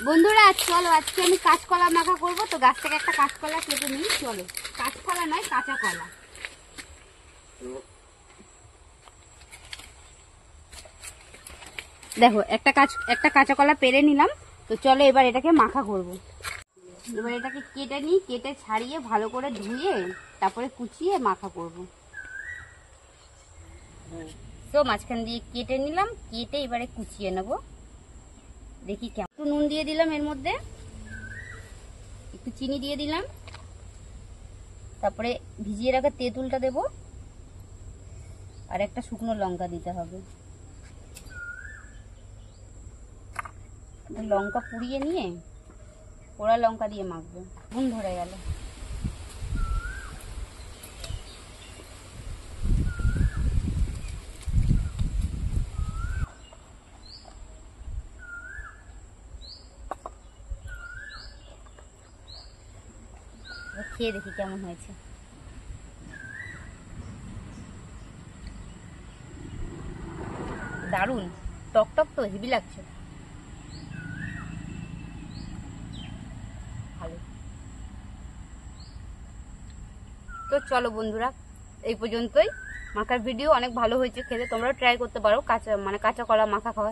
বন্ধুরা চলো আজকে আমি কাঁচকলা মাখা করবো। তো গাছ থেকে একটা কাঁচকলা কেটে নিই। চলো, কাঁচকলা নয় কাঁচা কলা। দেখো একটা কাঁচা কলা পেরে নিলাম। তো চলো এবার এটাকে মাখা করব। এবার এটাকে কেটে নিই, কেটে ছাড়িয়ে ভালো করে ধুয়ে তারপরে কুচিয়ে মাখা করব। তো মাঝখান দিয়ে কেটে নিলাম, কেটে এবারে কুচিয়ে নেব। দেখি কেমন। একটু নুন দিয়ে দিলাম, এর মধ্যে একটু চিনি দিয়ে দিলাম, তারপরে ভিজিয়ে রাখা তেঁতুলটা দেব, আর একটা শুকনো লঙ্কা দিতে হবে। লঙ্কা পুড়িয়ে নিয়ে পোড়া লঙ্কা দিয়ে মাখবো। আগুন ধরে গেল। খেয়ে দেখি কেমন হয়েছে। দারুণ টক টক, তো হেভি লাগছে। ভালো। তো চলো বন্ধুরা, এই পর্যন্তই। মাখার ভিডিও অনেক ভালো হয়েছে খেতে, তোমরাও ট্রাই করতে পারো। কাঁচা কলা মাখা খাওয়া।